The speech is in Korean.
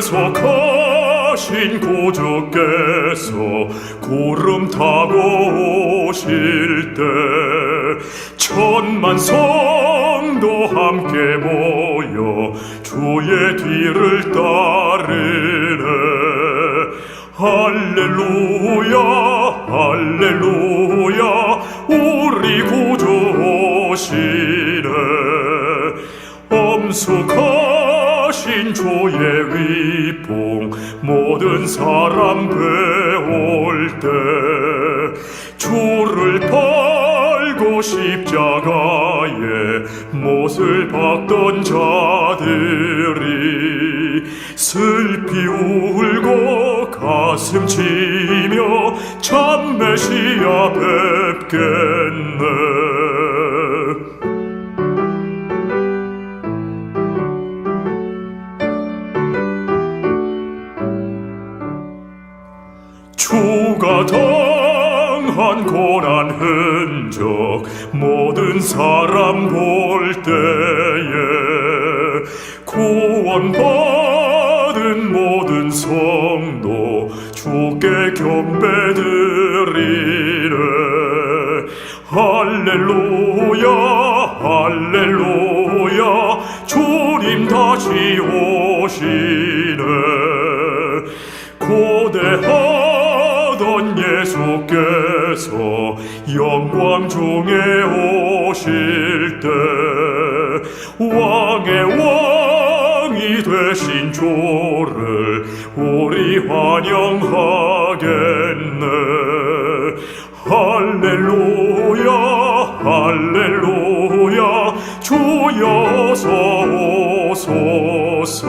계속하신 구주께서 구름 타고 오실 때 천만 성도 함께 모여 주의 뒤를 따르네. 할렐루야 할렐루야 우리 구주 오시네. 엄숙하신 주의 위봉 모든 사람 배울 때 주를 팔고 십자가에 못을 박던 자들이 슬피 울고 가슴 치며 참 메시아 뵙겠네. 주가 당한 고난 흔적 모든 사람 볼 때에 구원받은 모든 성도 주께 경배드리네. 할렐루야 할렐루야 주님 다시 오시네. 고대하던 예수께서 영광 중에 오실 때 왕의 왕이 되신 주를 우리 환영하겠네. 할렐루야 할렐루야 주여 어서 오소서.